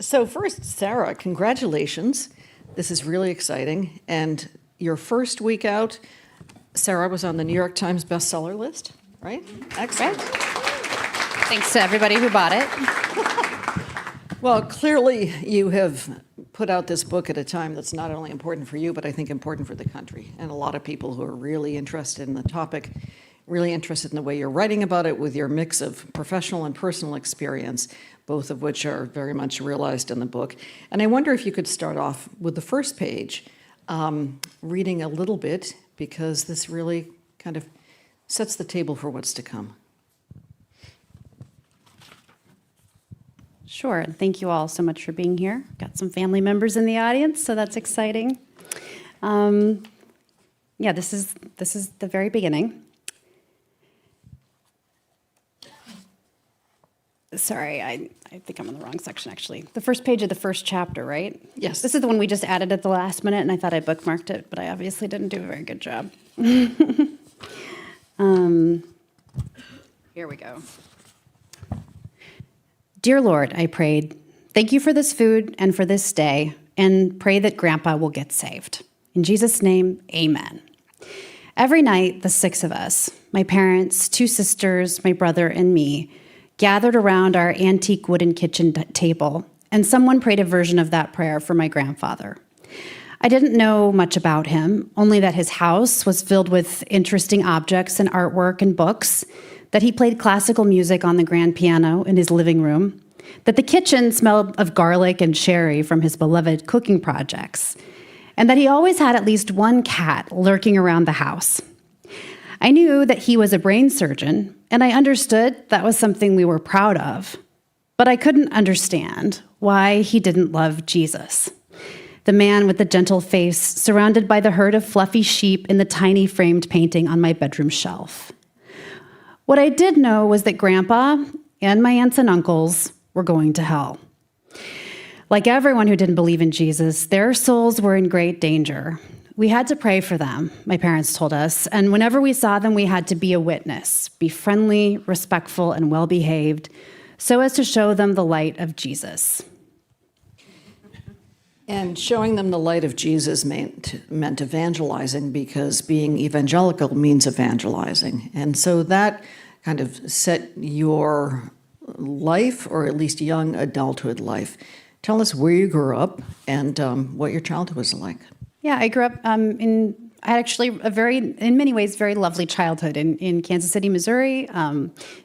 So first, Sarah, congratulations. This is really exciting. And your first week out, Sarah was on the New York Times bestseller list, right? Excellent. Right. Thanks to everybody who bought it. Well, clearly you have put out this book at a time that's not only important for you, but I think important for the country. And a lot of people who are really interested in the topic, really interested in the way you're writing about it with your mix of professional and personal experience, both of which are very much realized in the book. And I wonder if you could start off with the first page, reading a little bit, because this really kind of sets the table for what's to come. Sure. Thank you all so much for being here. Got some family members in the audience, so that's exciting. Yeah, this is the very beginning. Sorry, I think I'm on the wrong section, actually. The first page of the first chapter, right? Yes. This is the one we just added at the last minute, and I thought I bookmarked it, but I obviously didn't do a very good job. Here we go. Dear Lord, I prayed, thank you for this food and for this day, and pray that Grandpa will get saved. In Jesus' name, amen. Every night, the six of us, my parents, two sisters, my brother, and me, gathered around our antique wooden kitchen table, and someone prayed a version of that prayer for my grandfather. I didn't know much about him, only that his house was filled with interesting objects and artwork and books, that he played classical music on the grand piano in his living room, that the kitchen smelled of garlic and sherry from his beloved cooking projects, and that he always had at least one cat lurking around the house. I knew that he was a brain surgeon, and I understood that was something we were proud of, but I couldn't understand why he didn't love Jesus, the man with the gentle face surrounded by the herd of fluffy sheep in the tiny framed painting on my bedroom shelf. What I did know was that Grandpa and my aunts and uncles were going to hell. Like everyone who didn't believe in Jesus, their souls were in great danger. We had to pray for them, my parents told us, and whenever we saw them, we had to be a witness, be friendly, respectful, and well-behaved, so as to show them the light of Jesus. And showing them the light of Jesus meant evangelizing, because being evangelical means evangelizing. And so that kind of set your life, or at least young adulthood life. Tell us where you grew up and what your childhood was like. Yeah, I grew up I had actually in many ways, very lovely childhood in Kansas City, Missouri.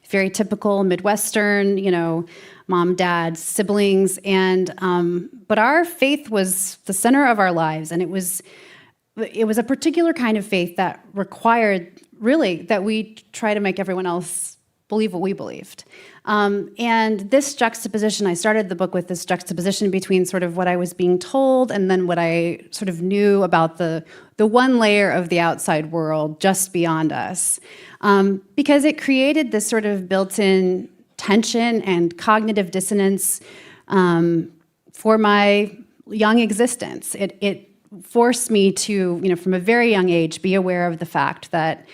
Very typical Midwestern, mom, dad, siblings, and but our faith was the center of our lives, and it was a particular kind of faith that required really that we try to make everyone else believe what we believed. And this juxtaposition, I started the book with this juxtaposition between sort of what I was being told and then what I sort of knew about the one layer of the outside world just beyond us, because it created this sort of built-in tension and cognitive dissonance for my young existence. It forced me to, from a very young age, be aware of the fact that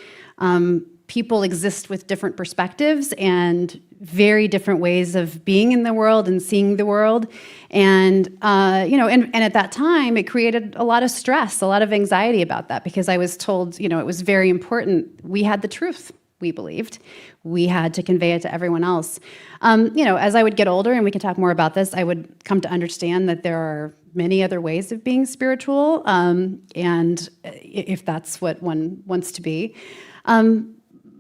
people exist with different perspectives and very different ways of being in the world and seeing the world. And, and at that time, it created a lot of stress, a lot of anxiety about that, because I was told, it was very important. We had the truth, we believed. We had to convey it to everyone else. As I would get older, and we can talk more about this, I would come to understand that there are many other ways of being spiritual, and if that's what one wants to be.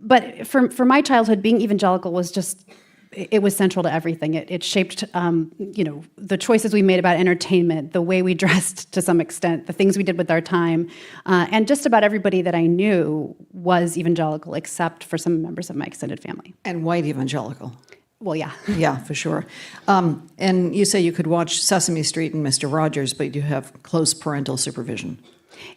But for my childhood, being evangelical was just, it was central to everything. It shaped, the choices we made about entertainment, the way we dressed to some extent, the things we did with our time. And just about everybody that I knew was evangelical, except for some members of my extended family. And white evangelical. Well, yeah. Yeah, for sure. And you say you could watch Sesame Street and Mr. Rogers, but you have close parental supervision.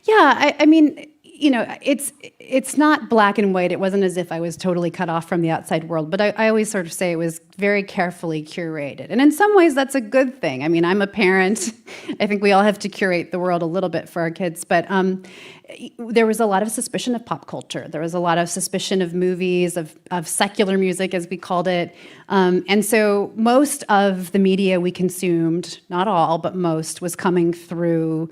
Yeah, I mean, it's not black and white. It wasn't as if I was totally cut off from the outside world, but I always sort of say it was very carefully curated. And in some ways, that's a good thing. I mean, I'm a parent. I think we all have to curate the world a little bit for our kids, but there was a lot of suspicion of pop culture. There was a lot of suspicion of movies, of secular music, as we called it. And so most of the media we consumed, not all, but most, was coming through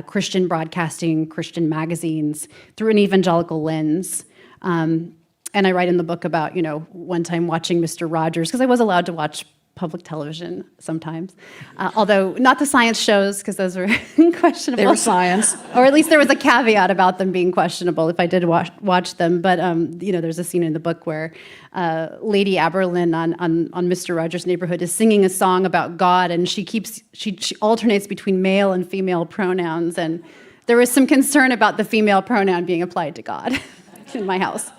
Christian broadcasting, Christian magazines, through an evangelical lens. And I write in the book about, one time watching Mr. Rogers, because I was allowed to watch public television sometimes, although not the science shows, because those were questionable. They were science. Or at least there was a caveat about them being questionable if I did watch them. But, there's a scene in the book where Lady Aberlin on Mr. Rogers' Neighborhood is singing a song about God, and she alternates between male and female pronouns. And there was some concern about the female pronoun being applied to God in my house.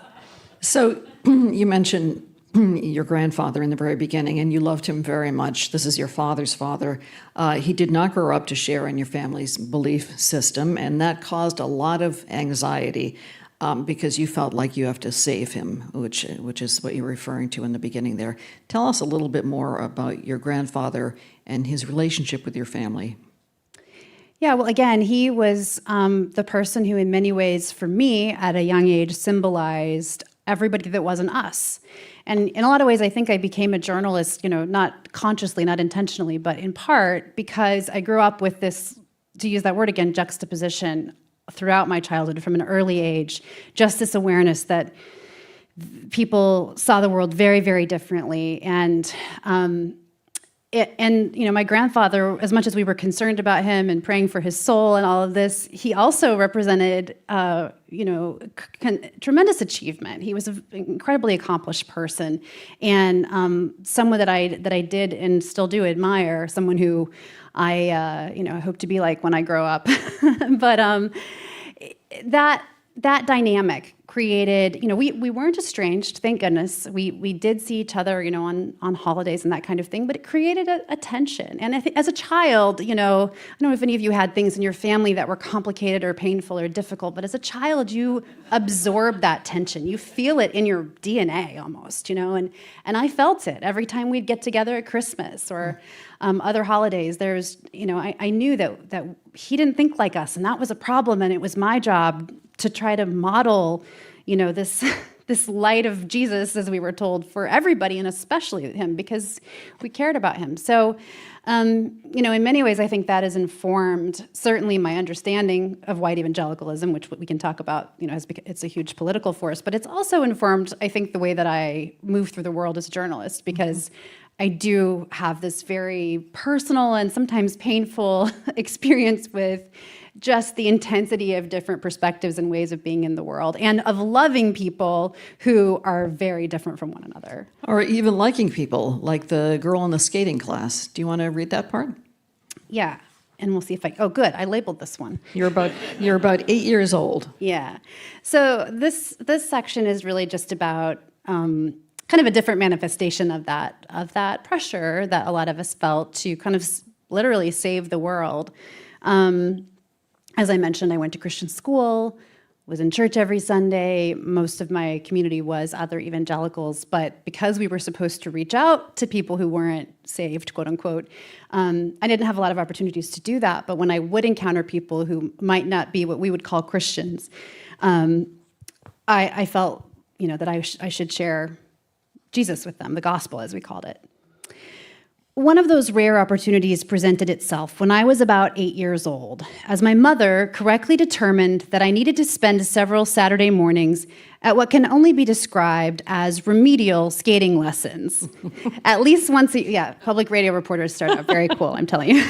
So you mentioned your grandfather in the very beginning, and you loved him very much. This is your father's father. He did not grow up to share in your family's belief system, and that caused a lot of anxiety because you felt like you have to save him, which is what you're referring to in the beginning there. Tell us a little bit more about your grandfather and his relationship with your family. Yeah, well, again, he was the person who, in many ways, for me, at a young age, symbolized everybody that wasn't us. And in a lot of ways, I think I became a journalist, not consciously, not intentionally, but in part because I grew up with this, to use that word again, juxtaposition throughout my childhood from an early age, just this awareness that people saw the world very, very differently. And my grandfather, as much as we were concerned about him and praying for his soul and all of this, he also represented, tremendous achievement. He was an incredibly accomplished person, and someone that I did and still do admire. Someone who I hope to be like when I grow up. But that dynamic created, we weren't estranged, thank goodness. We did see each other, on holidays and that kind of thing, but it created a tension. And I think as a child, I don't know if any of you had things in your family that were complicated or painful or difficult, but as a child, you absorb that tension. You feel it in your DNA almost, and I felt it every time we'd get together at Christmas or other holidays. There's, I knew that he didn't think like us, and that was a problem, and it was my job to try to model, this light of Jesus, as we were told, for everybody, and especially him, because we cared about him. So, in many ways, I think that has informed certainly my understanding of white evangelicalism, which we can talk about, it's a huge political force, but it's also informed, I think, the way that I move through the world as a journalist, because I do have this very personal and sometimes painful experience with just the intensity of different perspectives and ways of being in the world, and of loving people who are very different from one another. Or even liking people, like the girl in the skating class. Do you want to read that part? Yeah, and we'll see if oh, good, I labeled this one. You're about 8 years old. Yeah. So this section is really just about kind of a different manifestation of that pressure that a lot of us felt to kind of literally save the world. As I mentioned, I went to Christian school, was in church every Sunday. Most of my community was other evangelicals, but because we were supposed to reach out to people who weren't saved, quote unquote, I didn't have a lot of opportunities to do that. But when I would encounter people who might not be what we would call Christians, I felt, that I should share Jesus with them, the gospel, as we called it. One of those rare opportunities presented itself when I was about 8 years old, as my mother correctly determined that I needed to spend several Saturday mornings at what can only be described as remedial skating lessons. At least once public radio reporters start out very cool, I'm telling you.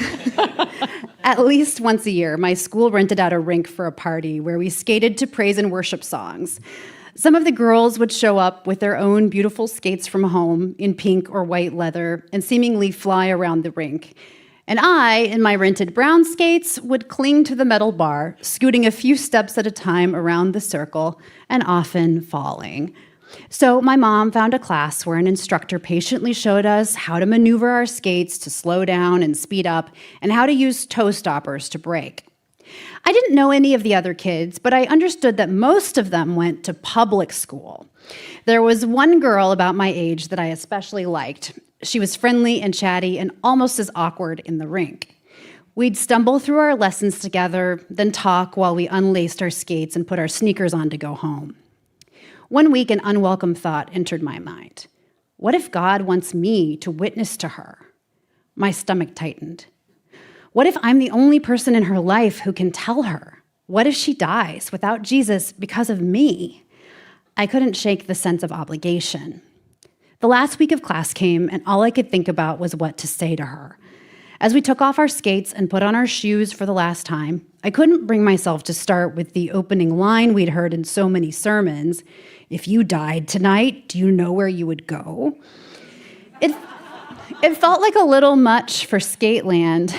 At least once a year, my school rented out a rink for a party where we skated to praise and worship songs. Some of the girls would show up with their own beautiful skates from home in pink or white leather and seemingly fly around the rink. And I, in my rented brown skates, would cling to the metal bar, scooting a few steps at a time around the circle and often falling. So my mom found a class where an instructor patiently showed us how to maneuver our skates to slow down and speed up and how to use toe stoppers to brake. I didn't know any of the other kids, but I understood that most of them went to public school. There was one girl about my age that I especially liked. She was friendly and chatty and almost as awkward in the rink. We'd stumble through our lessons together, then talk while we unlaced our skates and put our sneakers on to go home. One week, an unwelcome thought entered my mind. What if God wants me to witness to her? My stomach tightened. What if I'm the only person in her life who can tell her? What if she dies without Jesus because of me? I couldn't shake the sense of obligation. The last week of class came, and all I could think about was what to say to her. As we took off our skates and put on our shoes for the last time, I couldn't bring myself to start with the opening line we'd heard in so many sermons. If you died tonight, do you know where you would go? It felt like a little much for Skateland.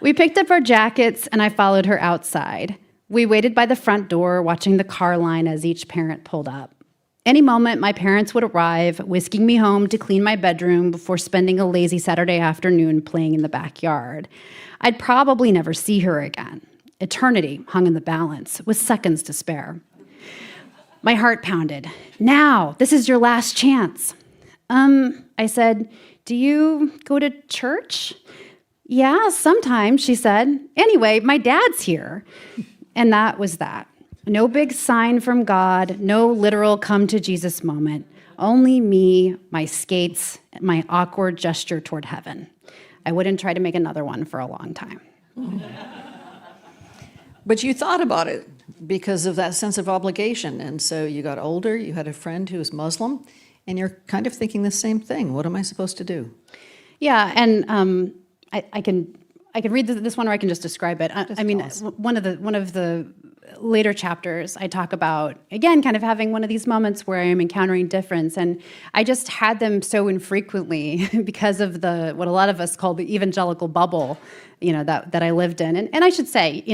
We picked up our jackets, and I followed her outside. We waited by the front door, watching the car line as each parent pulled up. Any moment, my parents would arrive, whisking me home to clean my bedroom before spending a lazy Saturday afternoon playing in the backyard. I'd probably never see her again. Eternity hung in the balance, with seconds to spare. My heart pounded. Now, this is your last chance. I said, do you go to church? Yeah, sometimes, she said. Anyway, my dad's here. And that was that. No big sign from God, no literal come to Jesus moment. Only me, my skates, my awkward gesture toward heaven. I wouldn't try to make another one for a long time. But you thought about it because of that sense of obligation. And so you got older, you had a friend who was Muslim, and you're kind of thinking the same thing. What am I supposed to do? Yeah, and I can read this one, or I can just describe it. I mean, one of the later chapters, I talk about, again, kind of having one of these moments where I'm encountering difference, and I just had them so infrequently because of what a lot of us call the evangelical bubble, that I lived in. And I should say,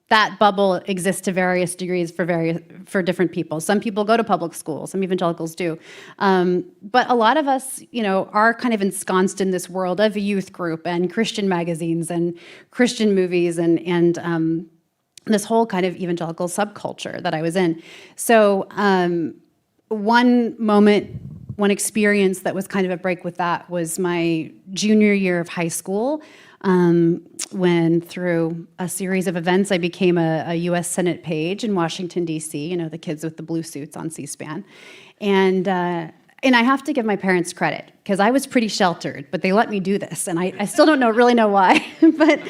that bubble exists to various degrees for different people. Some people go to public school, some evangelicals do. But a lot of us, are kind of ensconced in this world of a youth group and Christian magazines and Christian movies and this whole kind of evangelical subculture that I was in. So one moment, one experience that was kind of a break with that was my junior year of high school, when through a series of events, I became a U.S. Senate page in Washington, D.C., the kids with the blue suits on C-SPAN. And I have to give my parents credit, because I was pretty sheltered, but they let me do this, and I still don't really know why, but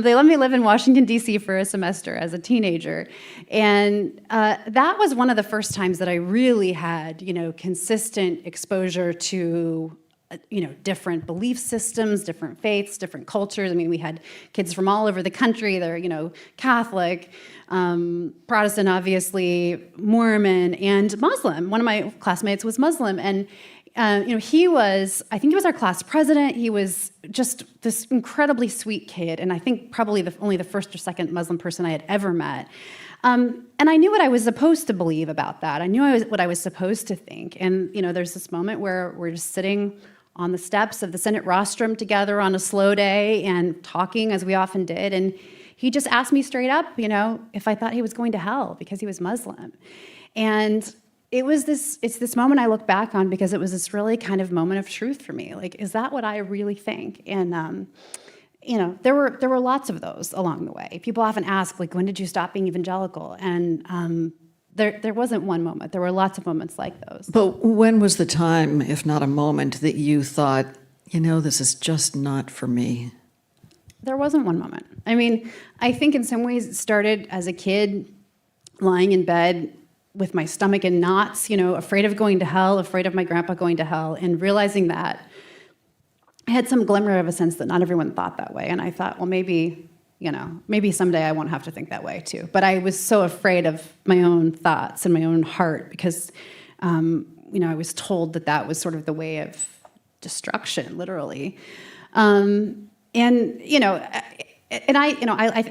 they let me live in Washington, D.C. for a semester as a teenager. And that was one of the first times that I really had, consistent exposure to different belief systems, different faiths, different cultures. I mean, we had kids from all over the country. They're, Catholic, Protestant, obviously, Mormon, and Muslim. One of my classmates was Muslim, and he was our class president. He was just this incredibly sweet kid, and I think probably only the first or second Muslim person I had ever met. And I knew what I was supposed to believe about that. I knew what I was supposed to think. And, there's this moment where we're just sitting on the steps of the Senate rostrum together on a slow day and talking, as we often did. And he just asked me straight up, if I thought he was going to hell because he was Muslim. And it's this moment I look back on because it was this really kind of moment of truth for me. Like, is that what I really think? And, there were lots of those along the way. People often ask, like, when did you stop being evangelical? And there wasn't one moment. There were lots of moments like those. But when was the time, if not a moment, that you thought, this is just not for me? There wasn't one moment. I mean, I think in some ways it started as a kid lying in bed with my stomach in knots, afraid of going to hell, afraid of my grandpa going to hell, and realizing that I had some glimmer of a sense that not everyone thought that way. And I thought, well, maybe someday I won't have to think that way too. But I was so afraid of my own thoughts and my own heart because, I was told that was sort of the way of destruction, literally. I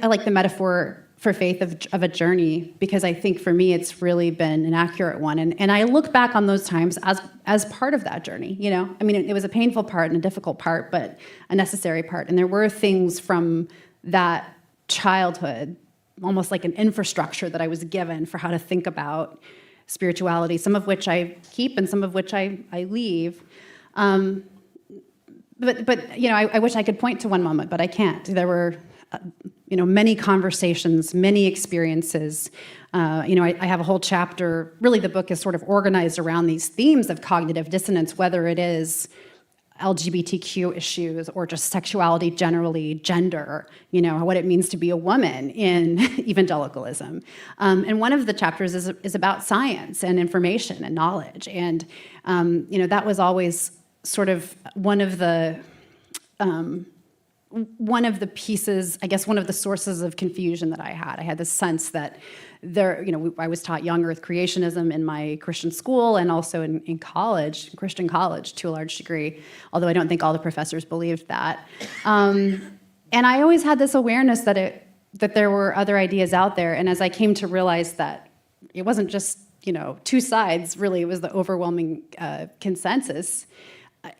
like the metaphor for faith of a journey, because I think for me it's really been an accurate one. And I look back on those times as part of that journey, I mean, it was a painful part and a difficult part, but a necessary part. And there were things from that childhood, almost like an infrastructure that I was given for how to think about spirituality, some of which I keep and some of which I leave. But you know, I wish I could point to one moment, but I can't. There were, you know, many conversations, many experiences. You know, I have a whole chapter. Really, the book is sort of organized around these themes of cognitive dissonance, whether it is LGBTQ issues or just sexuality generally, gender, you know, what it means to be a woman in evangelicalism. And one of the chapters is about science and information and knowledge. And, you know, that was always sort of one of the pieces, I guess, one of the sources of confusion that I had. I had this sense that there, you know, I was taught young earth creationism in my Christian school and also in college, Christian college, to a large degree, although I don't think all the professors believed that. And I always had this awareness that there were other ideas out there. And as I came to realize that it wasn't just, you know, two sides, really, it was the overwhelming consensus,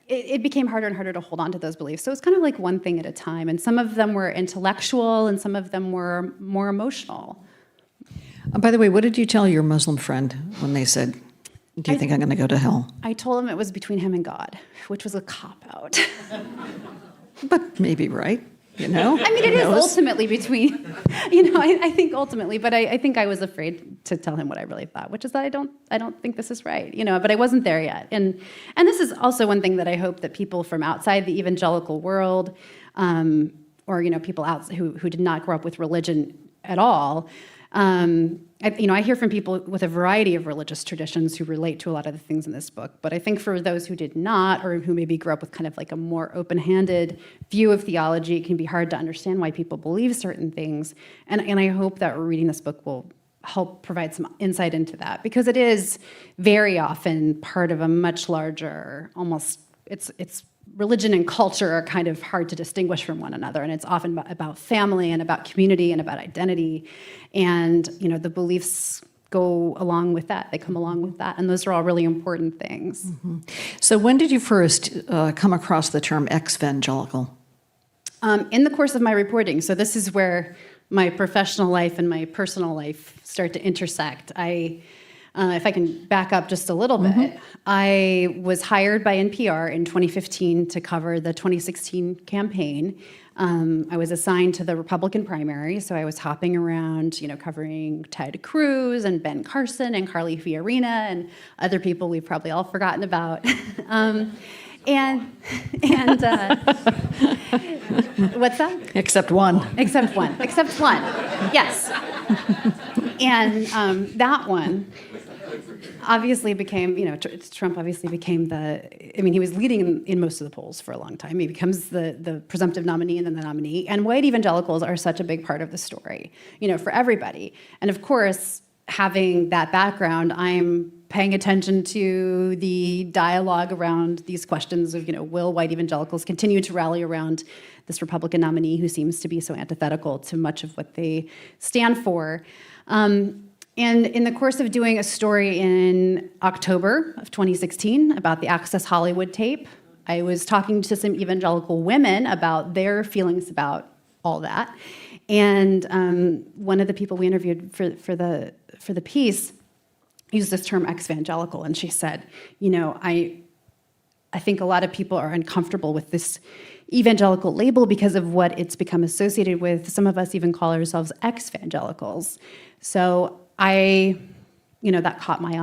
it became harder and harder to hold on to those beliefs. So it's kind of like one thing at a time. And some of them were intellectual and some of them were more emotional. By the way, what did you tell your Muslim friend when they said, do you think I'm going to go to hell? I told him it was between him and God, which was a cop-out. But maybe right, you know? I mean, it is ultimately between, you know, I think ultimately, but I think I was afraid to tell him what I really thought, which is that I don't think this is right, you know, but I wasn't there yet. And this is also one thing that I hope that people from outside the evangelical world, or, you know, people who did not grow up with religion at all, you know, I hear from people with a variety of religious traditions who relate to a lot of the things in this book, but I think for those who did not, or who maybe grew up with kind of like a more open-handed view of theology, it can be hard to understand why people believe certain things, and I hope that reading this book will help provide some insight into that, because it is very often part of a much larger, almost, it's religion and culture are kind of hard to distinguish from one another, and it's often about family and about community and about identity, and you know, the beliefs go along with that. They come along with that, and those are all really important things. Mm-hmm. So when did you first come across the term exvangelical? In the course of my reporting. So this is where my professional life and my personal life start to intersect. If I can back up just a little bit, I was hired by NPR in 2015 to cover the 2016 campaign. I was assigned to the Republican primary, so I was hopping around, you know, covering Ted Cruz and Ben Carson and Carly Fiorina and other people we've probably all forgotten about. What's that? Except one. Except one. Yes. And that one obviously became, you know, Trump obviously became he was leading in most of the polls for a long time. He becomes the presumptive nominee and then the nominee. And white evangelicals are such a big part of the story, you know, for everybody. And of course, having that background, I'm paying attention to the dialogue around these questions of, you know, will white evangelicals continue to rally around this Republican nominee who seems to be so antithetical to much of what they stand for. And in the course of doing a story in October of 2016 about the Access Hollywood tape, I was talking to some evangelical women about their feelings about all that. And one of the people we interviewed for the piece used this term exvangelical, and she said, you know, I think a lot of people are uncomfortable with this evangelical label because of what it's become associated with. Some of us even call ourselves exvangelicals. So that caught my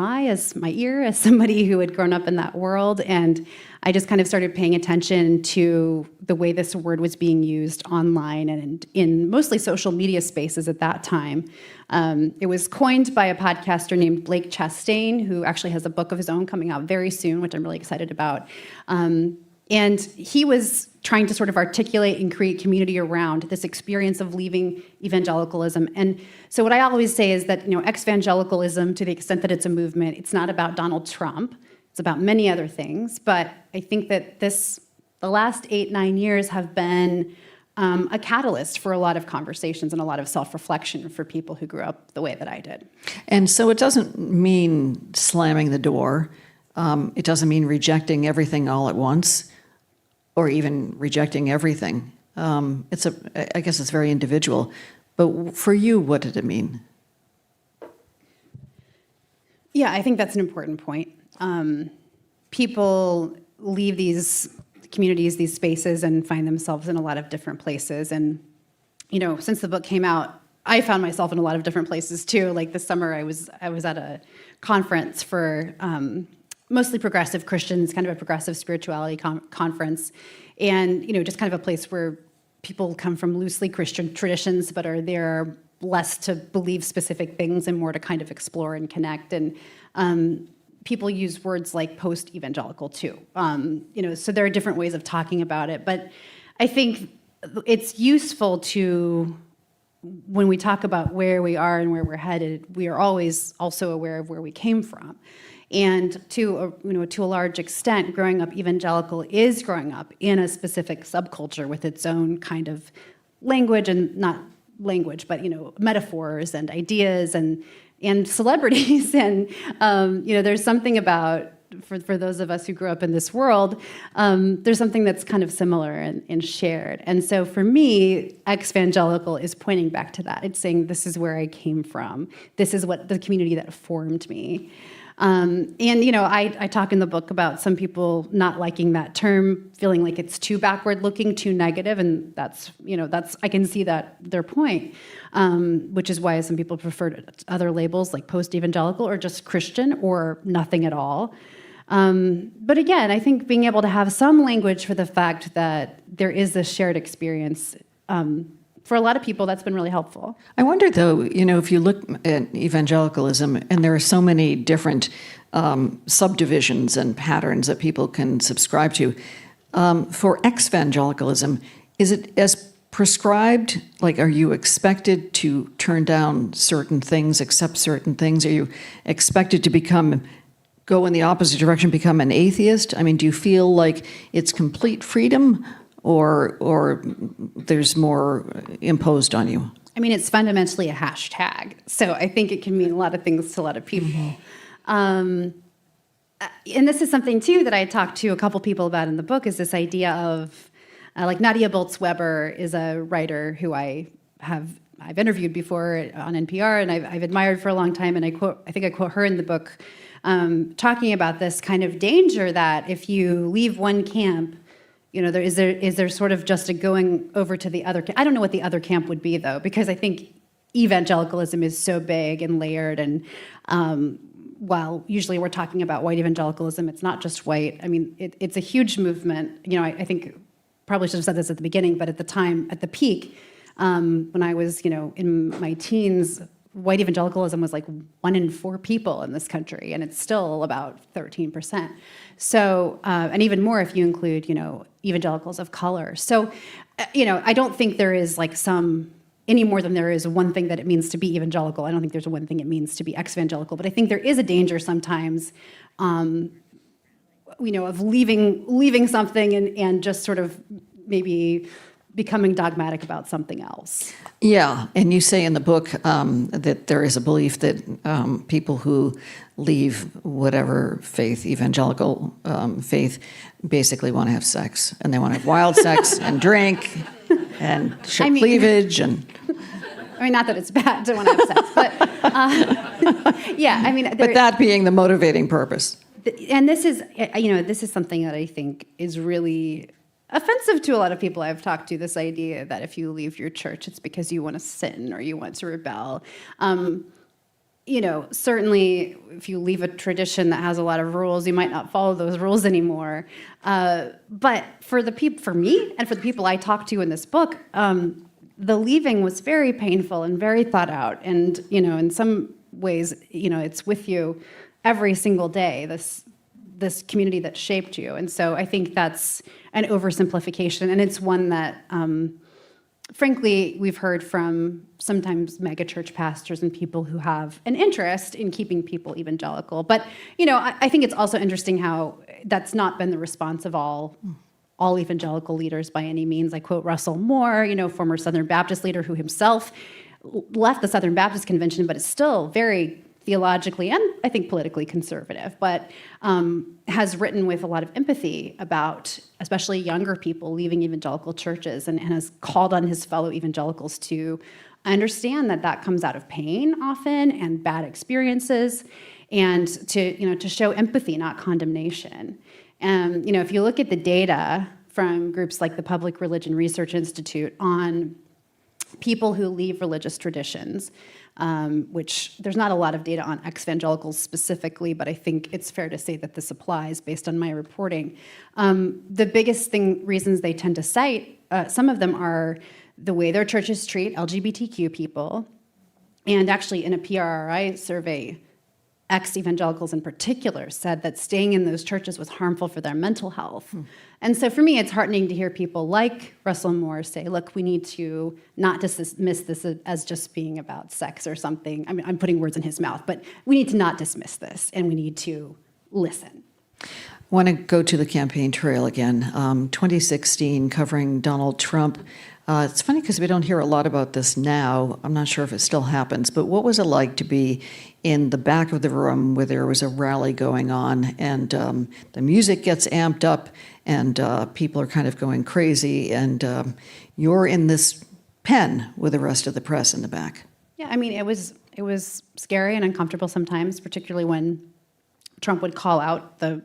ear as somebody who had grown up in that world, and I just kind of started paying attention to the way this word was being used online and in mostly social media spaces at that time. It was coined by a podcaster named Blake Chastain, who actually has a book of his own coming out very soon, which I'm really excited about. And he was trying to sort of articulate and create community around this experience of leaving evangelicalism. And so what I always say is that, you know, exvangelicalism, to the extent that it's a movement, it's not about Donald Trump. It's about many other things. But I think that the last 8-9 years have been a catalyst for a lot of conversations and a lot of self-reflection for people who grew up the way that I did. And so it doesn't mean slamming the door. It doesn't mean rejecting everything all at once, or even rejecting everything. I guess it's very individual. But for you, what did it mean? Yeah, I think that's an important point. People leave these communities, these spaces, and find themselves in a lot of different places. And, since the book came out, I found myself in a lot of different places too. Like this summer, I was at a conference for mostly progressive Christians, kind of a progressive spirituality conference, and just kind of a place where people come from loosely Christian traditions, but are there less to believe specific things and more to kind of explore and connect. And people use words like post-evangelical too. So there are different ways of talking about it, but I think it's useful to, when we talk about where we are and where we're headed, we are always also aware of where we came from. And to a large extent, growing up evangelical is growing up in a specific subculture with its own kind of language, and not language, but metaphors and ideas and celebrities. And there's something about, for those of us who grew up in this world, there's something that's kind of similar and shared. And so for me, Exvangelical is pointing back to that. It's saying, this is where I came from. This is what the community that formed me. I talk in the book about some people not liking that term, feeling like it's too backward looking, too negative, and that's I can see that their point, which is why some people prefer other labels like post-evangelical or just Christian or nothing at all. But again, I think being able to have some language for the fact that there is this shared experience, for a lot of people, that's been really helpful. I wonder, though, if you look at evangelicalism, and there are so many different subdivisions and patterns that people can subscribe to, for exvangelicalism, is it as prescribed? Like, are you expected to turn down certain things, accept certain things? Are you expected to go in the opposite direction, become an atheist? I mean, do you feel like it's complete freedom, or there's more imposed on you? I mean, it's fundamentally a hashtag, so I think it can mean a lot of things to a lot of people. Mm-hmm. And this is something, too, that I talked to a couple people about in the book, is this idea of, like Nadia Bolz-Weber is a writer who I've interviewed before on NPR, and I've admired for a long time, and I think I quote her in the book, talking about this kind of danger that if you leave one camp, is there sort of just a going over to the other camp? I don't know what the other camp would be, though, because I think evangelicalism is so big and layered, and while usually we're talking about white evangelicalism, it's not just white. I mean, it's a huge movement. I think probably should have said this at the beginning, but at the time, at the peak, when I was, in my teens, white evangelicalism was like 1 in 4 people in this country, and it's still about 13%. So, and even more if you include, evangelicals of color. So, I don't think there is like any more than there is one thing that it means to be evangelical. I don't think there's one thing it means to be exvangelical, but I think there is a danger sometimes, of leaving something and just sort of maybe becoming dogmatic about something else. Yeah, and you say in the book that there is a belief that people who leave whatever faith, evangelical faith, basically want to have sex, and they want to have wild sex and drink and show cleavage and. I mean, not that it's bad to want to have sex, but yeah, I mean. But that being the motivating purpose. And this is something that I think is really offensive to a lot of people I've talked to, this idea that if you leave your church, it's because you want to sin or you want to rebel. Certainly if you leave a tradition that has a lot of rules, you might not follow those rules anymore. But for me and for the people I talked to in this book, the leaving was very painful and very thought out. And, in some ways, it's with you every single day, this community that shaped you. And so I think that's an oversimplification, and it's one that, frankly, we've heard from sometimes megachurch pastors and people who have an interest in keeping people evangelical. But, I think it's also interesting how that's not been the response of all evangelical leaders by any means. I quote Russell Moore, former Southern Baptist leader who himself left the Southern Baptist Convention, but is still very theologically and I think politically conservative, but has written with a lot of empathy about especially younger people leaving evangelical churches, and has called on his fellow evangelicals to understand that comes out of pain often and bad experiences, and to show empathy, not condemnation. And if you look at the data from groups like the Public Religion Research Institute on people who leave religious traditions, which there's not a lot of data on exvangelicals specifically, but I think it's fair to say that this applies based on my reporting. The biggest reasons they tend to cite, some of them are the way their churches treat LGBTQ people, and actually in a PRRI survey, ex-evangelicals in particular said that staying in those churches was harmful for their mental health. And so for me, it's heartening to hear people like Russell Moore say, look, we need to not dismiss this as just being about sex or something. I mean, I'm putting words in his mouth, but we need to not dismiss this, and we need to listen. I want to go to the campaign trail again. 2016, covering Donald Trump. It's funny because we don't hear a lot about this now. I'm not sure if it still happens, but what was it like to be in the back of the room where there was a rally going on, and the music gets amped up, and people are kind of going crazy, and you're in this pen with the rest of the press in the back? Yeah, I mean, it was scary and uncomfortable sometimes, particularly when Trump would call out the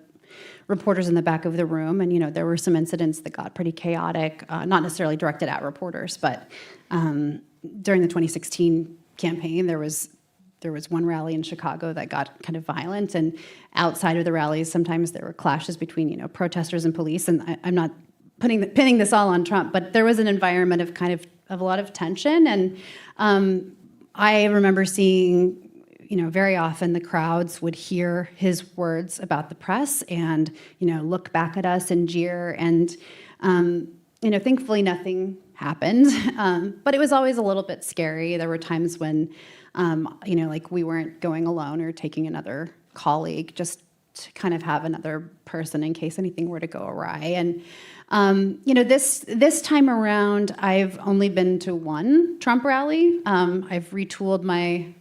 reporters in the back of the room, and there were some incidents that got pretty chaotic, not necessarily directed at reporters, but during the 2016 campaign, there was one rally in Chicago that got kind of violent, and outside of the rallies, sometimes there were clashes between protesters and police. And I'm not pinning this all on Trump, but there was an environment of a lot of tension, and I remember seeing. Very often the crowds would hear his words about the press and, look back at us and jeer. And, thankfully nothing happened. But it was always a little bit scary. There were times when, like we weren't going alone or taking another colleague, just to kind of have another person in case anything were to go awry. And, this time around, I've only been to one Trump rally. I've retooled my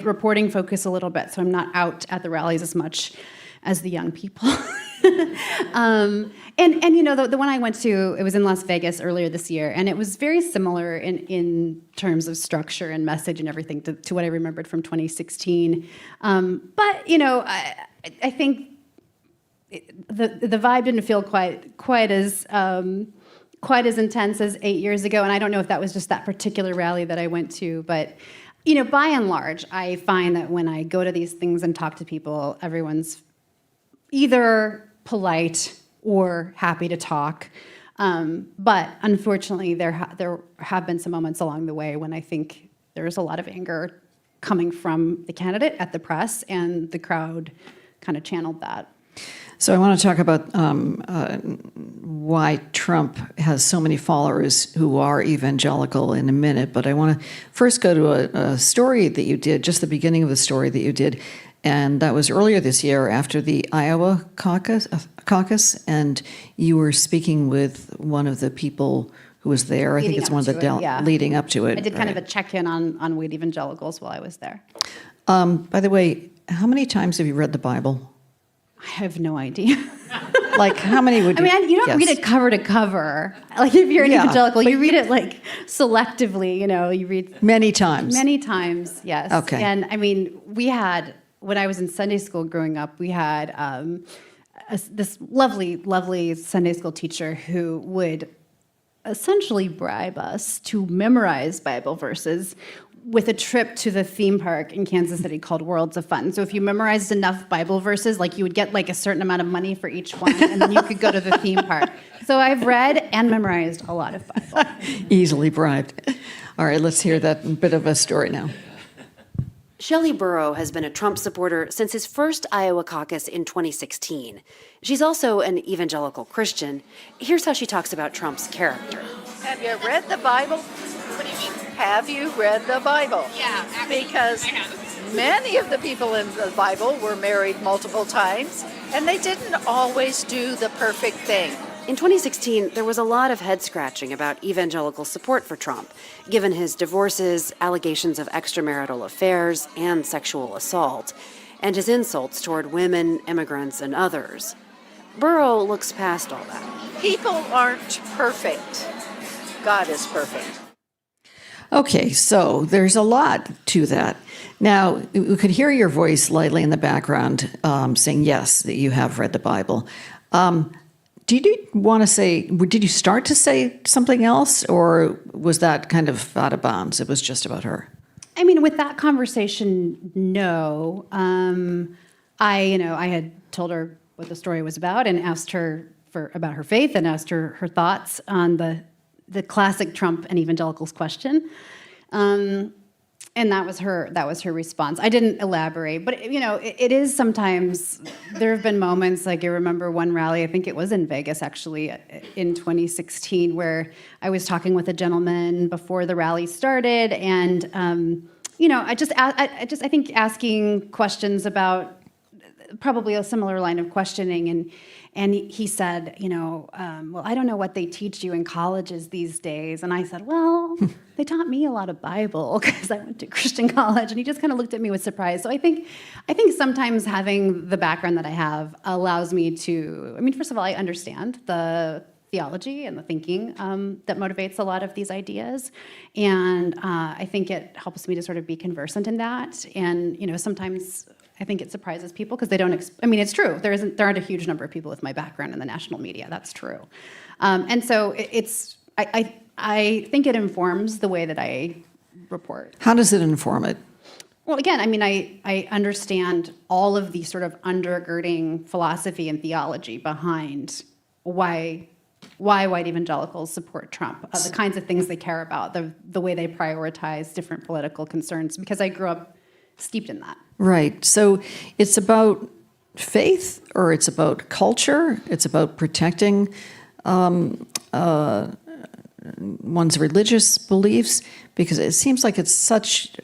reporting focus a little bit, so I'm not out at the rallies as much as the young people. The one I went to, it was in Las Vegas earlier this year, and it was very similar in terms of structure and message and everything to what I remembered from 2016. But I think the vibe didn't feel quite as intense as 8 years ago, and I don't know if that was just that particular rally that I went to, but. By and large, I find that when I go to these things and talk to people, everyone's either polite or happy to talk. But unfortunately, there have been some moments along the way when I think there's a lot of anger coming from the candidate at the press, and the crowd kind of channeled that. So I want to talk about why Trump has so many followers who are evangelical in a minute, but I want to first go to a story that you did, just the beginning of the story that you did, and that was earlier this year after the Iowa caucus, and you were speaking with one of the people who was there. I think it's one of the leading up to it. I did kind of a check-in on Wade Evangelicals while I was there. By the way, how many times have you read the Bible? I have no idea. Like, how many would you? I mean, you don't read it cover to cover. Like, if you're an evangelical, you read it like selectively. You read many times. Many times, yes. Okay. And I mean, when I was in Sunday school growing up, we had this lovely, lovely Sunday school teacher who would essentially bribe us to memorize Bible verses with a trip to the theme park in Kansas City called Worlds of Fun. So if you memorized enough Bible verses, like you would get like a certain amount of money for each one, and then you could go to the theme park. So I've read and memorized a lot of Bible. Easily bribed. All right, let's hear that bit of a story now. Shelley Burrow has been a Trump supporter since his first Iowa caucus in 2016. She's also an evangelical Christian. Here's how she talks about Trump's character. Have you read the Bible? What do you mean? Have you read the Bible? Yeah, actually, because many of the people in the Bible were married multiple times, and they didn't always do the perfect thing. In 2016, there was a lot of head-scratching about evangelical support for Trump, given his divorces, allegations of extramarital affairs, and sexual assault, and his insults toward women, immigrants, and others. Burrow looks past all that. People aren't perfect. God is perfect. Okay, so there's a lot to that. Now, we could hear your voice lightly in the background saying, yes, that you have read the Bible. Did you want to say, did you start to say something else, or was that kind of out of bounds? It was just about her? I mean, with that conversation, no. I had told her what the story was about and asked her about her faith and asked her thoughts on the classic Trump and evangelicals question. And that was her response. I didn't elaborate, but it is sometimes, there have been moments, like I remember one rally, I think it was in Vegas actually, in 2016, where I was talking with a gentleman before the rally started, and I think asking questions about probably a similar line of questioning, and he said, well, I don't know what they teach you in colleges these days. And I said, well, they taught me a lot of Bible because I went to Christian college. And he just kind of looked at me with surprise. So I think sometimes having the background that I have allows me to, first of all, I understand the theology and the thinking that motivates a lot of these ideas. And I think it helps me to sort of be conversant in that. And, sometimes I think it surprises people because they don't. It's true. There aren't a huge number of people with my background in the national media. That's true, and so I think it informs the way that I report. How does it inform it? Well, again, I understand all of the sort of undergirding philosophy and theology behind why white evangelicals support Trump, the kinds of things they care about, the way they prioritize different political concerns, because I grew up steeped in that. Right. So it's about faith, or it's about culture, it's about protecting one's religious beliefs, because it seems like it's such,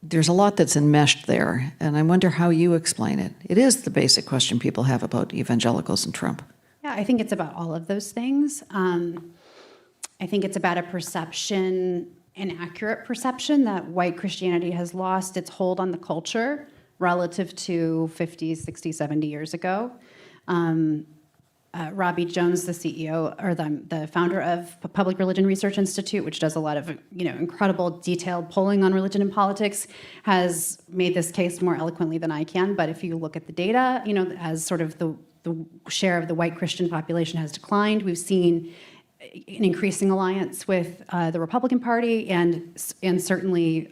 there's a lot that's enmeshed there, and I wonder how you explain it. It is the basic question people have about evangelicals and Trump. Yeah, I think it's about all of those things. I think it's about a perception, an accurate perception, that white Christianity has lost its hold on the culture relative to 50, 60, 70 years ago. Robbie Jones, the CEO, or the founder of Public Religion Research Institute, which does a lot of incredible detailed polling on religion and politics, has made this case more eloquently than I can. But if you look at the data, as sort of the share of the white Christian population has declined, we've seen an increasing alliance with the Republican Party, and certainly,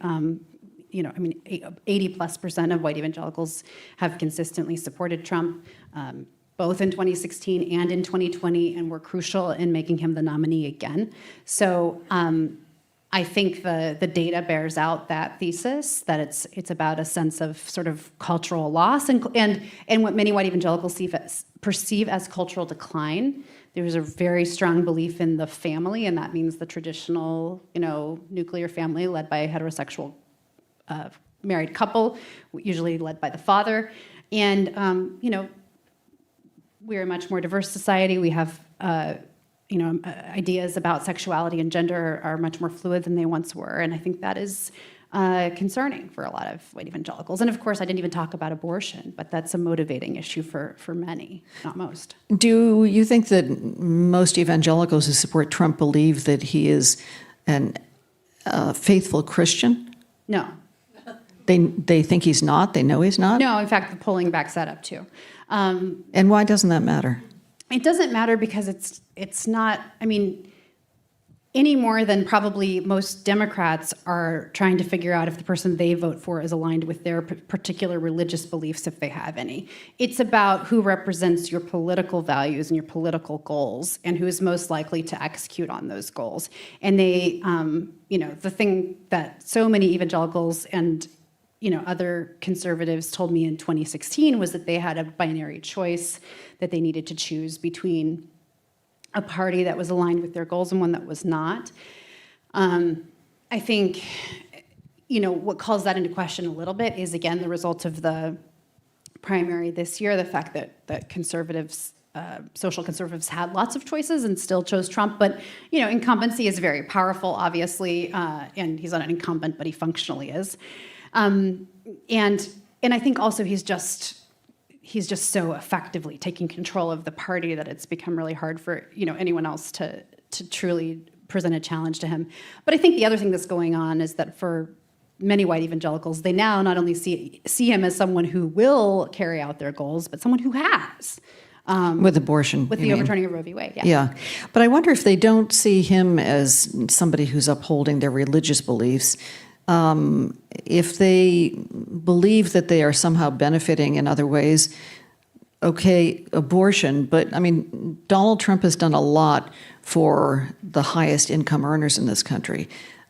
80+% of white evangelicals have consistently supported Trump, both in 2016 and in 2020, and were crucial in making him the nominee again. So I think the data bears out that thesis, that it's about a sense of sort of cultural loss and what many white evangelicals perceive as cultural decline. There's a very strong belief in the family, and that means the traditional, nuclear family led by a heterosexual married couple, usually led by the father. And, we're a much more diverse society. We have, ideas about sexuality and gender are much more fluid than they once were. And I think that is concerning for a lot of white evangelicals. And of course, I didn't even talk about abortion, but that's a motivating issue for many, not most. Do you think that most evangelicals who support Trump believe that he is an faithful Christian? No. They think he's not? They know he's not? No, in fact, the polling backs that up too. And why doesn't that matter? It doesn't matter because it's not, any more than probably most Democrats are trying to figure out if the person they vote for is aligned with their particular religious beliefs, if they have any. It's about who represents your political values and your political goals, and who is most likely to execute on those goals. And they, the thing that so many evangelicals and other conservatives told me in 2016 was that they had a binary choice, that they needed to choose between a party that was aligned with their goals and one that was not. I think, what calls that into question a little bit is, again, the result of the primary this year, the fact that conservatives social conservatives had lots of choices and still chose Trump. But, incumbency is very powerful, obviously, and he's not an incumbent, but he functionally is. And I think also he's just so effectively taking control of the party that it's become really hard for, anyone else to truly present a challenge to him. But I think the other thing that's going on is that for many white evangelicals, they now not only see him as someone who will carry out their goals, but someone who has. With abortion. With the overturning of Roe v. Wade, yeah. Yeah. But I wonder if they don't see him as somebody who's upholding their religious beliefs. If they believe that they are somehow benefiting in other ways, okay, abortion, but I mean, Donald Trump has done a lot for the highest income earners in this country.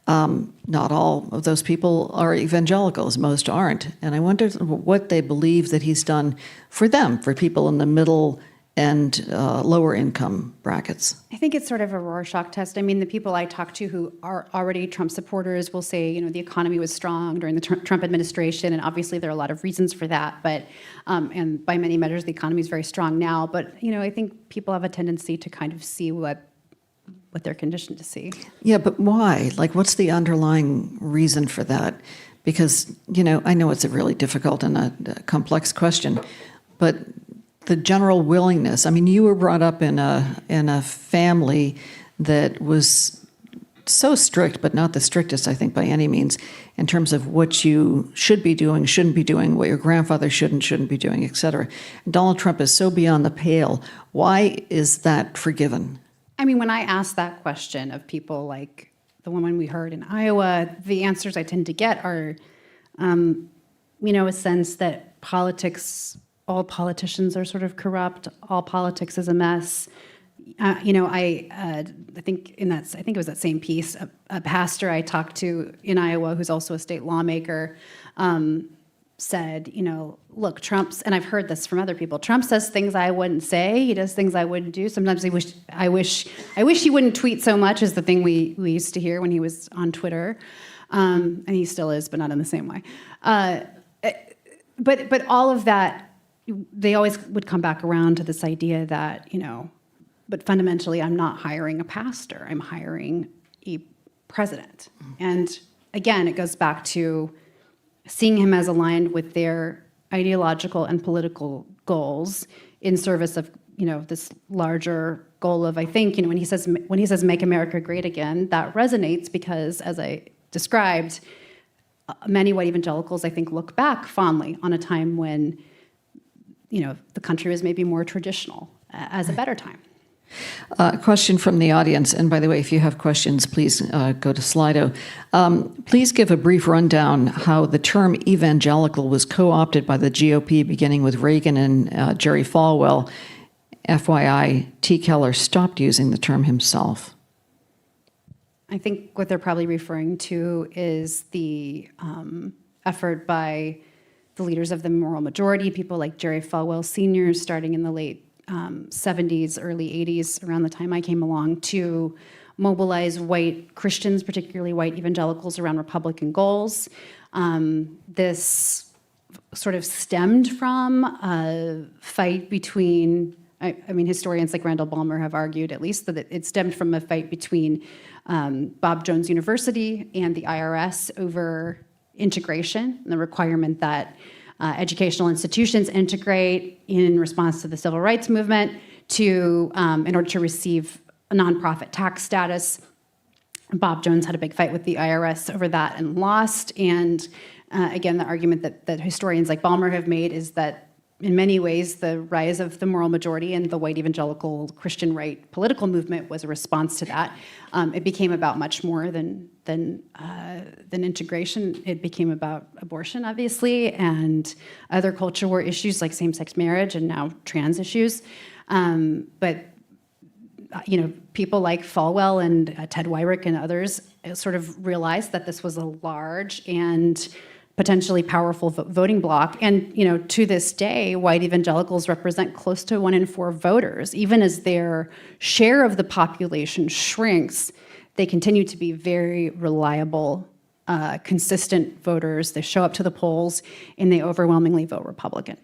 Not all of those people are evangelicals, most aren't. And I wonder what they believe that he's done for them, for people in the middle and lower income brackets. I think it's sort of a Rorschach test. I mean, the people I talk to who are already Trump supporters will say, the economy was strong during the Trump administration, and obviously there are a lot of reasons for that. But and by many measures, the economy is very strong now. But I think people have a tendency to kind of see what they're conditioned to see. Yeah, but why? Like, what's the underlying reason for that? Because I know it's a really difficult and a complex question, but the general willingness. I mean, you were brought up in a family that was so strict, but not the strictest, I think, by any means, in terms of what you should be doing, shouldn't be doing, what your grandfather shouldn't be doing, et cetera. Donald Trump is so beyond the pale. Why is that forgiven? I mean, when I ask that question of people like the woman we heard in Iowa, the answers I tend to get are, a sense that all politicians are sort of corrupt. All politics is a mess. I think it was that same piece. A pastor I talked to in Iowa, who's also a state lawmaker, said, look, and I've heard this from other people. Trump says things I wouldn't say. He does things I wouldn't do. Sometimes I wish he wouldn't tweet so much, is the thing we used to hear when he was on Twitter, and he still is, but not in the same way. But all of that, they always would come back around to this idea that, but fundamentally, I'm not hiring a pastor. I'm hiring a president. And again, it goes back to seeing him as aligned with their ideological and political goals in service of, this larger goal of, I think, when he says "Make America Great Again," that resonates because, as I described, many white evangelicals, I think, look back fondly on a time when, the country was maybe more traditional as a better time. A question from the audience, and by the way, if you have questions, please go to Slido. Please give a brief rundown how the term evangelical was co-opted by the GOP, beginning with Reagan and Jerry Falwell. FYI, T. Keller stopped using the term himself. I think what they're probably referring to is the effort by the leaders of the moral majority, people like Jerry Falwell Sr., starting in the late 70s, early 80s, around the time I came along, to mobilize white Christians, particularly white evangelicals, around Republican goals. This sort of stemmed from a fight between, historians like Randall Ballmer have argued, at least, that it stemmed from a fight between Bob Jones University and the IRS over integration, and the requirement that educational institutions integrate in response to the civil rights movement in order to receive a nonprofit tax status. Bob Jones had a big fight with the IRS over that and lost. And again, the argument that historians like Ballmer have made is that in many ways, the rise of the moral majority and the white evangelical Christian right political movement was a response to that. It became about much more than integration. It became about abortion, obviously, and other culture war issues like same-sex marriage and now trans issues. But people like Falwell and Ted Weyrich and others sort of realized that this was a large and potentially powerful voting bloc. And, to this day, white evangelicals represent close to 1 in 4 voters. Even as their share of the population shrinks, they continue to be very reliable, consistent voters. They show up to the polls, and they overwhelmingly vote Republican.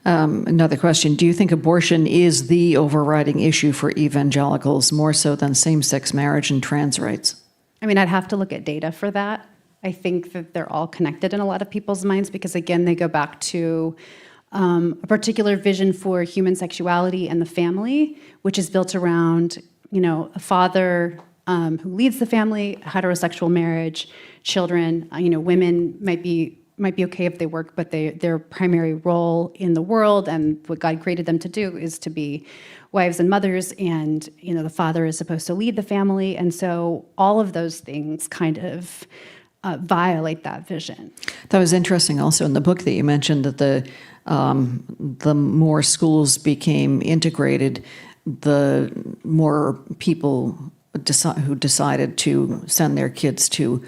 Another question. Do you think abortion is the overriding issue for evangelicals, more so than same-sex marriage and trans rights? I mean, I'd have to look at data for that. I think that they're all connected in a lot of people's minds because, again, they go back to a particular vision for human sexuality and the family, which is built around, a father who leads the family, heterosexual marriage, children. Women might be okay if they work, but their primary role in the world and what God created them to do is to be wives and mothers, and the father is supposed to lead the family, and so all of those things kind of violate that vision. That was interesting also in the book that you mentioned that the more schools became integrated, the more people who decided to send their kids to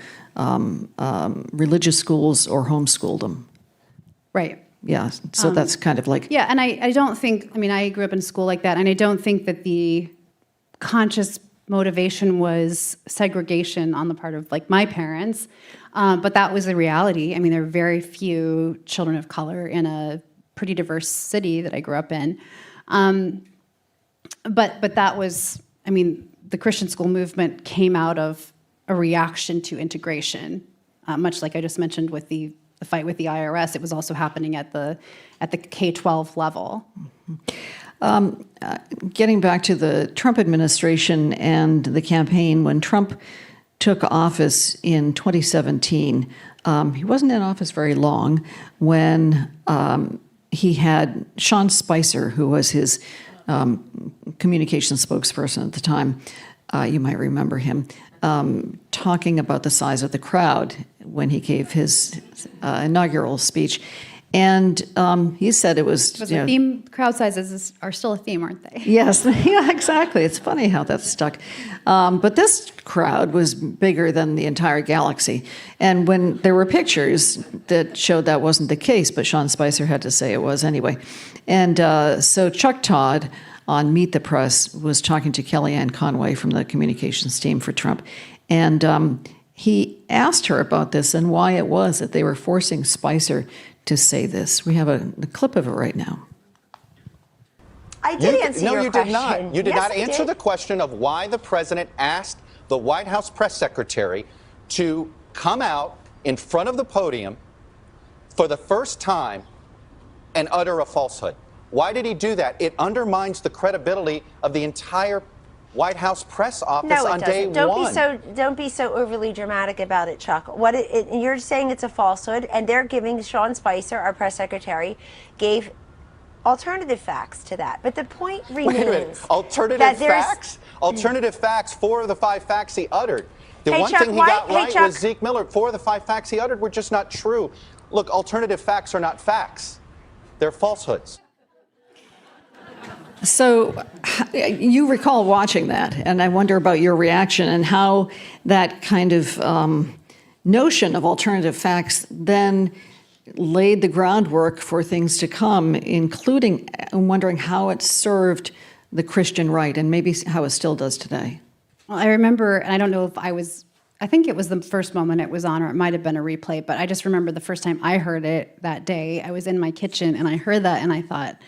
religious schools or homeschooled them. Right. Yeah, so that's kind of like... Yeah, and I don't think, I grew up in school like that, and I don't think that the conscious motivation was segregation on the part of my parents, but that was the reality. There are very few children of color in a pretty diverse city that I grew up in. But that was, the Christian school movement came out of a reaction to integration, much like I just mentioned with the fight with the IRS. It was also happening at the K-12 level. Getting back to the Trump administration and the campaign, when Trump took office in 2017, he wasn't in office very long when he had Sean Spicer, who was his communications spokesperson at the time. You might remember him, talking about the size of the crowd when he gave his inaugural speech. And he said it was... The theme, crowd sizes are still a theme, aren't they? Yes, yeah, exactly. It's funny how that's stuck. But this crowd was bigger than the entire galaxy. And when there were pictures that showed that wasn't the case, but Sean Spicer had to say it was anyway. And so Chuck Todd on Meet the Press was talking to Kellyanne Conway from the communications team for Trump. And he asked her about this and why it was that they were forcing Spicer to say this. We have a clip of it right now. I did answer your question. No, you did not. You did Yes, not I answer did. the question of why the president asked the White House press secretary to come out in front of the podium for the first time and utter a falsehood. Why did he do that? It undermines the credibility of the entire White House press office No, on it day doesn't. one. Don't be so overly dramatic about it, Chuck. You're saying it's a falsehood, and they're giving Sean Spicer, our press secretary, gave alternative facts to that. But the point remains. Wait a minute. Alternative facts? Alternative facts, 4 of the 5 facts he uttered. The one thing he got right was Zeke Miller. 4 of the 5 facts he uttered were just not true. Look, alternative facts are not facts. They're falsehoods. So you recall watching that, and I wonder about your reaction and how that kind of notion of alternative facts then laid the groundwork for things to come, including wondering how it served the Christian right and maybe how it still does today. Well, I remember, and I don't know if I think it was the first moment it was on, or it might have been a replay, but I just remember the first time I heard it that day. I was in my kitchen and I heard that and I thought,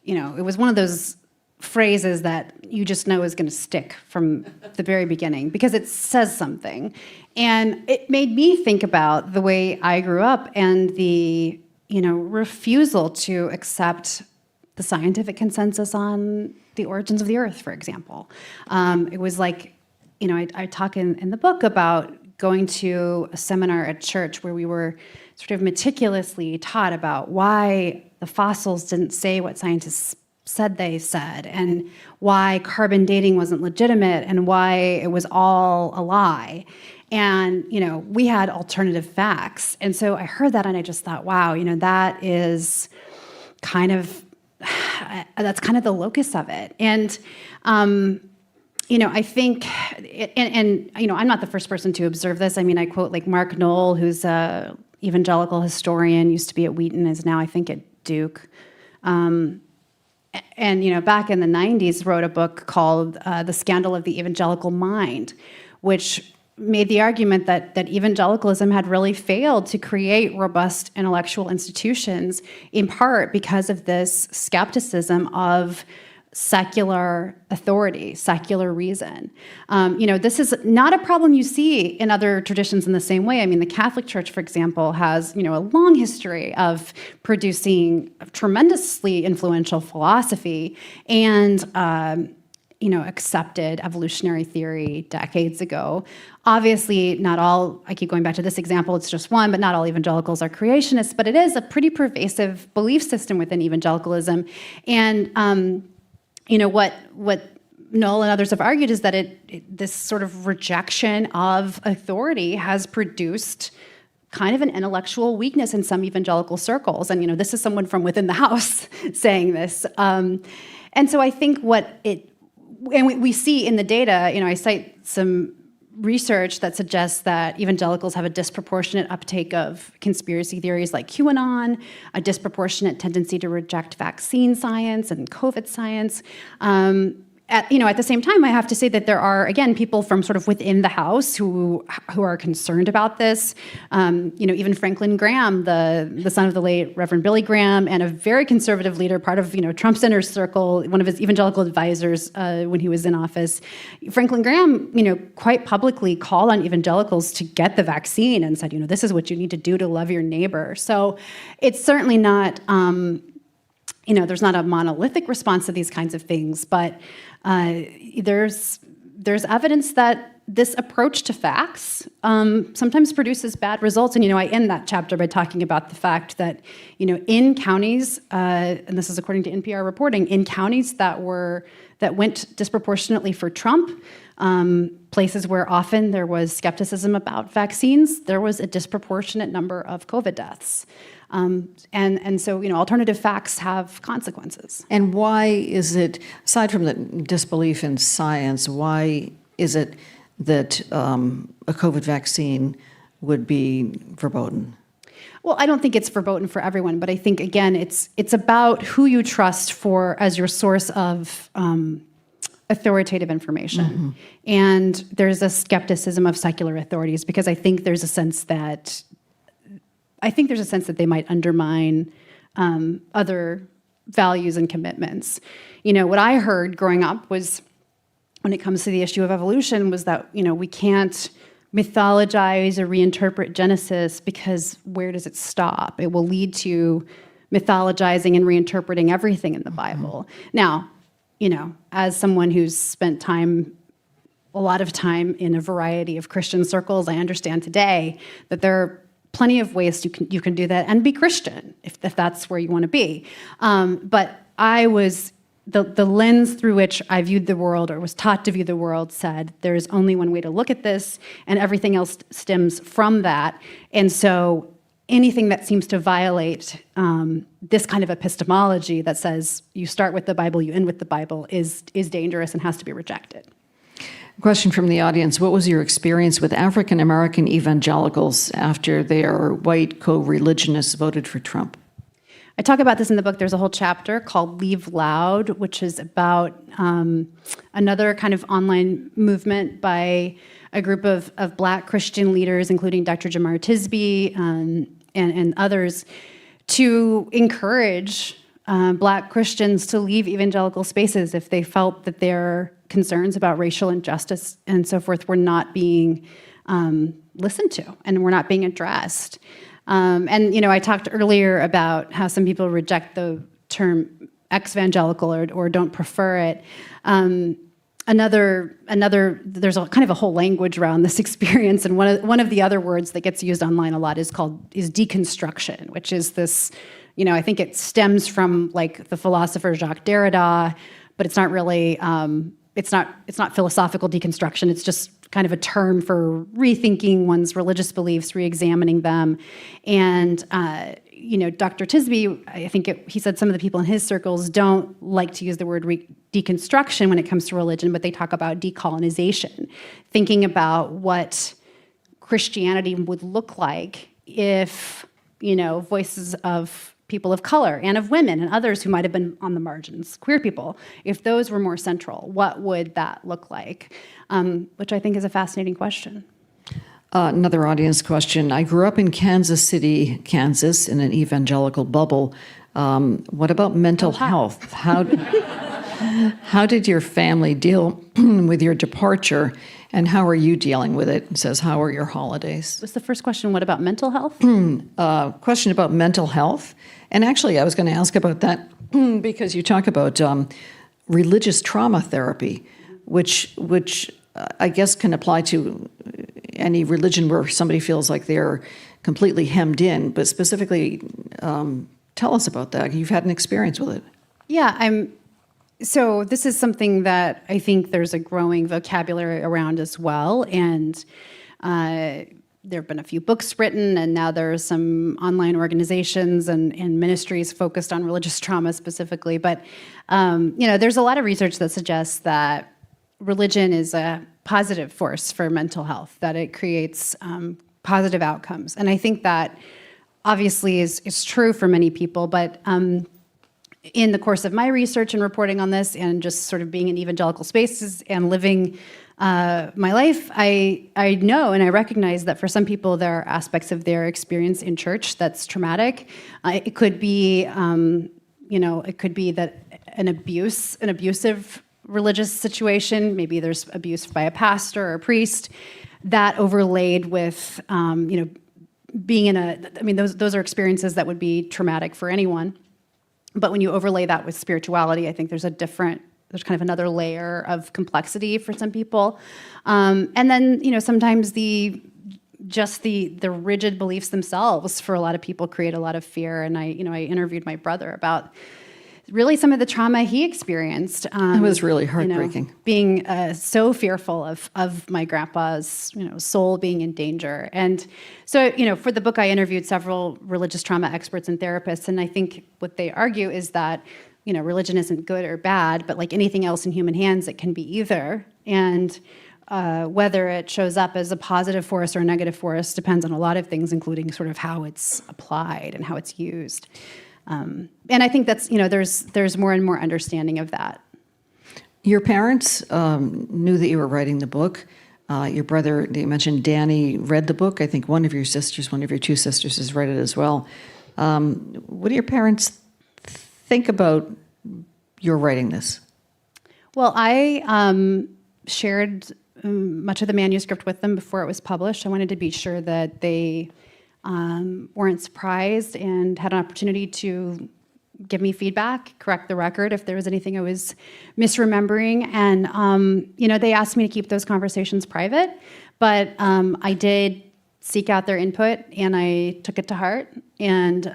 it was one of those phrases that you just know is going to stick from the very beginning because it says something. And it made me think about the way I grew up and the, refusal to accept the scientific consensus on the origins of the earth, for example. It was like, I talk in the book about going to a seminar at church where we were sort of meticulously taught about why the fossils didn't say what scientists said they said, and why carbon dating wasn't legitimate, and why it was all a lie. And, we had alternative facts. And so I heard that and I just thought, wow, that is that's kind of the locus of it. And, I think, I'm not the first person to observe this. I quote Mark Knoll, who's a evangelical historian, used to be at Wheaton, is now I think at Duke. And back in the 90s wrote a book called The Scandal of the Evangelical Mind, which made the argument that evangelicalism had really failed to create robust intellectual institutions, in part because of this skepticism of secular authority, secular reason. This is not a problem you see in other traditions in the same way. I mean, the Catholic Church, for example, has, a long history of producing tremendously influential philosophy and, accepted evolutionary theory decades ago. Obviously, not all, I keep going back to this example, it's just one, but not all evangelicals are creationists, but it is a pretty pervasive belief system within evangelicalism. And, what Noel and others have argued is that this sort of rejection of authority has produced kind of an intellectual weakness in some evangelical circles. And, this is someone from within the house saying this. And so I think we see in the data, I cite some research that suggests that evangelicals have a disproportionate uptake of conspiracy theories like QAnon, a disproportionate tendency to reject vaccine science and COVID science. At the same time, I have to say that there are, again, people from sort of within the house who are concerned about this. Even Franklin Graham, the son of the late Reverend Billy Graham, and a very conservative leader, part of Trump's inner circle, one of his evangelical advisors when he was in office. Franklin Graham, quite publicly called on evangelicals to get the vaccine and said, this is what you need to do to love your neighbor. So it's certainly not. There's not a monolithic response to these kinds of things, but there's evidence that this approach to facts sometimes produces bad results. And, I end that chapter by talking about the fact that, in counties, and this is according to NPR reporting, in counties that went disproportionately for Trump, places where often there was skepticism about vaccines, there was a disproportionate number of COVID deaths. And so, alternative facts have consequences. And why is it, aside from the disbelief in science, why is it that a COVID vaccine would be verboten? Well, I don't think it's verboten for everyone, but I think, again, it's about who you trust as your source of authoritative information. Mm-hmm. And there's a skepticism of secular authorities because I think there's a sense that they might undermine other values and commitments. What I heard growing up was, when it comes to the issue of evolution, was that, we can't mythologize or reinterpret Genesis because where does it stop? It will lead to mythologizing and reinterpreting everything in the Bible. Now, as someone who's spent a lot of time in a variety of Christian circles, I understand today that there are plenty of ways you can do that and be Christian if that's where you want to be. But the lens through which I viewed the world or was taught to view the world said there's only one way to look at this and everything else stems from that. And so anything that seems to violate this kind of epistemology that says you start with the Bible, you end with the Bible is dangerous and has to be rejected. Question from the audience. What was your experience with African American evangelicals after their white co-religionists voted for Trump? I talk about this in the book. There's a whole chapter called Leave Loud, which is about another kind of online movement by a group of Black Christian leaders, including Dr. Jamar Tisby and others, to encourage Black Christians to leave evangelical spaces if they felt that their concerns about racial injustice and so forth were not being listened to and were not being addressed. And I talked earlier about how some people reject the term exvangelical or don't prefer it. There's a kind of a whole language around this experience, and one of the other words that gets used online a lot is deconstruction, which is this. I think it stems from like the philosopher Jacques Derrida, but it's not really. It's not philosophical deconstruction. It's just kind of a term for rethinking one's religious beliefs, re-examining them. And, Dr. Tisby, I think he said some of the people in his circles don't like to use the word deconstruction when it comes to religion, but they talk about decolonization, thinking about what Christianity would look like if, voices of people of color and of women and others who might have been on the margins, queer people, if those were more central, what would that look like? Which I think is a fascinating question. Another audience question. I grew up in Kansas City, Kansas, in an evangelical bubble. What about mental health? How did your family deal with your departure, and how are you dealing with it? It says, how are your holidays? Was the first question, what about mental health? Question about mental health. And actually, I was going to ask about that because you talk about religious trauma therapy, which I guess can apply to any religion where somebody feels like they're completely hemmed in. But specifically, tell us about that. You've had an experience with it. Yeah, so this is something that I think there's a growing vocabulary around as well. And there have been a few books written, and now there are some online organizations and ministries focused on religious trauma specifically. But, there's a lot of research that suggests that religion is a positive force for mental health, that it creates positive outcomes. And I think that obviously is true for many people, but in the course of my research and reporting on this and just sort of being in evangelical spaces and living my life, I know and I recognize that for some people there are aspects of their experience in church that's traumatic. It could be, it could be that an abusive religious situation, maybe there's abuse by a pastor or a priest, that overlaid with, being in those are experiences that would be traumatic for anyone. But when you overlay that with spirituality, I think there's kind of another layer of complexity for some people. And then, sometimes the rigid beliefs themselves for a lot of people create a lot of fear. And I interviewed my brother about really some of the trauma he experienced. It was really heartbreaking. Being so fearful of my grandpa's, soul being in danger. And so, for the book, I interviewed several religious trauma experts and therapists, and I think what they argue is that, religion isn't good or bad, but like anything else in human hands, it can be either. And whether it shows up as a positive force or a negative force depends on a lot of things, including sort of how it's applied and how it's used. And I think that's, there's more and more understanding of that. Your parents knew that you were writing the book. Your brother, you mentioned Danny, read the book. I think one of your two sisters has read it as well. What do your parents think about your writing this? Well, I shared much of the manuscript with them before it was published. I wanted to be sure that they weren't surprised and had an opportunity to give me feedback, correct the record if there was anything I was misremembering. And, they asked me to keep those conversations private, but I did seek out their input and I took it to heart. And,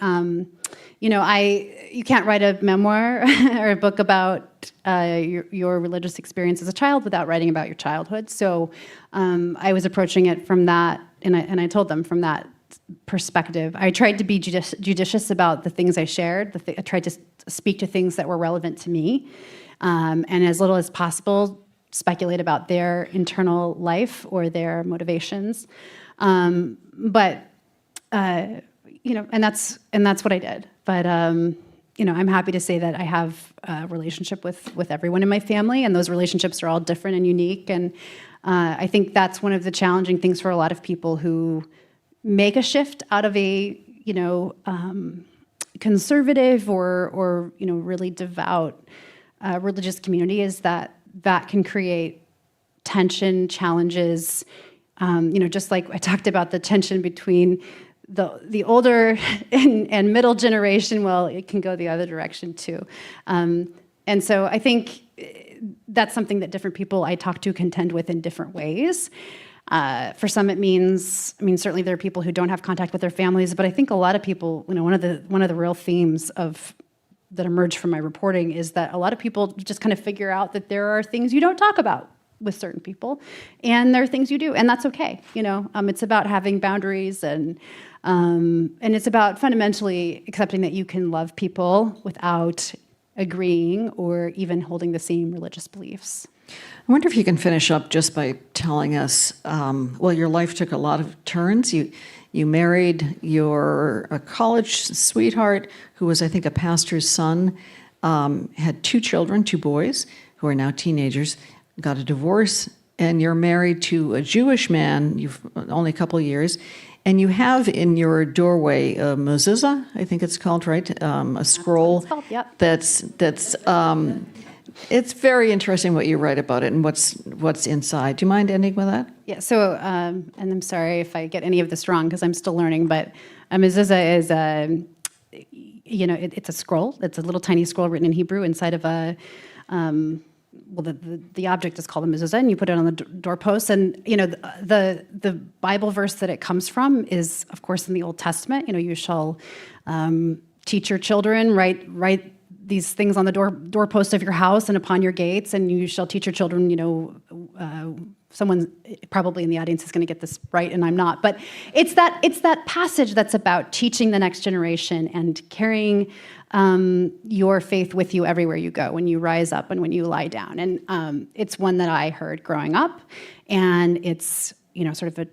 you can't write a memoir or a book about your religious experience as a child without writing about your childhood. So I was approaching it from that, and I told them from that perspective. I tried to be judicious about the things I shared. I tried to speak to things that were relevant to me, and as little as possible speculate about their internal life or their motivations. And that's what I did. But I'm happy to say that I have a relationship with everyone in my family, and those relationships are all different and unique. And I think that's one of the challenging things for a lot of people who make a shift out of a conservative or really devout religious community, is that can create tension, challenges. Just like I talked about the tension between the older and middle generation. Well, it can go the other direction too. And so I think that's something that different people I talk to contend with in different ways. For some, it means, certainly there are people who don't have contact with their families, but I think a lot of people, one of the real themes that emerge from my reporting is that a lot of people just kind of figure out that there are things you don't talk about with certain people, and there are things you do, and that's okay. It's about having boundaries, and it's about fundamentally accepting that you can love people without agreeing or even holding the same religious beliefs. I wonder if you can finish up just by telling us, your life took a lot of turns. You married a college sweetheart who was, I think, a pastor's son, had 2 children, 2 boys, who are now teenagers, got a divorce, and you're married to a Jewish man. You've only a couple of years, and you have in your doorway a mezuzah, I think it's called, right? A scroll. That's what it's called, yep. That's it's very interesting what you write about it and what's inside. Do you mind ending with that? Yeah, so, and I'm sorry if I get any of this wrong because I'm still learning, but a mezuzah is it's a scroll. It's a little tiny scroll written in Hebrew inside of a, the object is called a mezuzah, and you put it on the doorpost. And, the Bible verse that it comes from is, of course, in the Old Testament. You shall teach your children, write these things on the doorpost of your house and upon your gates, and you shall teach your children, someone probably in the audience is going to get this right and I'm not, but it's that passage that's about teaching the next generation and carrying your faith with you everywhere you go, when you rise up and when you lie down. And it's one that I heard growing up, and it's sort of a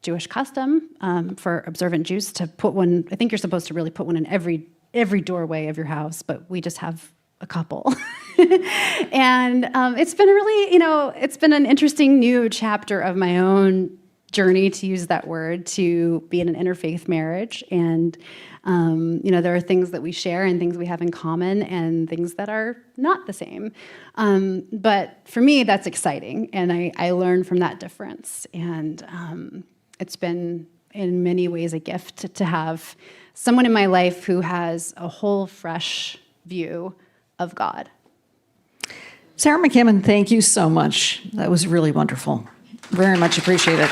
Jewish custom for observant Jews to put one. I think you're supposed to really put one in every doorway of your house, but we just have a couple. And it's been it's been an interesting new chapter of my own journey, to use that word, to be in an interfaith marriage. And, there are things that we share and things we have in common and things that are not the same. But for me, that's exciting. And I learn from that difference. And it's been, in many ways, a gift to have someone in my life who has a whole fresh view of God. Sarah McCammon, thank you so much. That was really wonderful. Very much appreciated.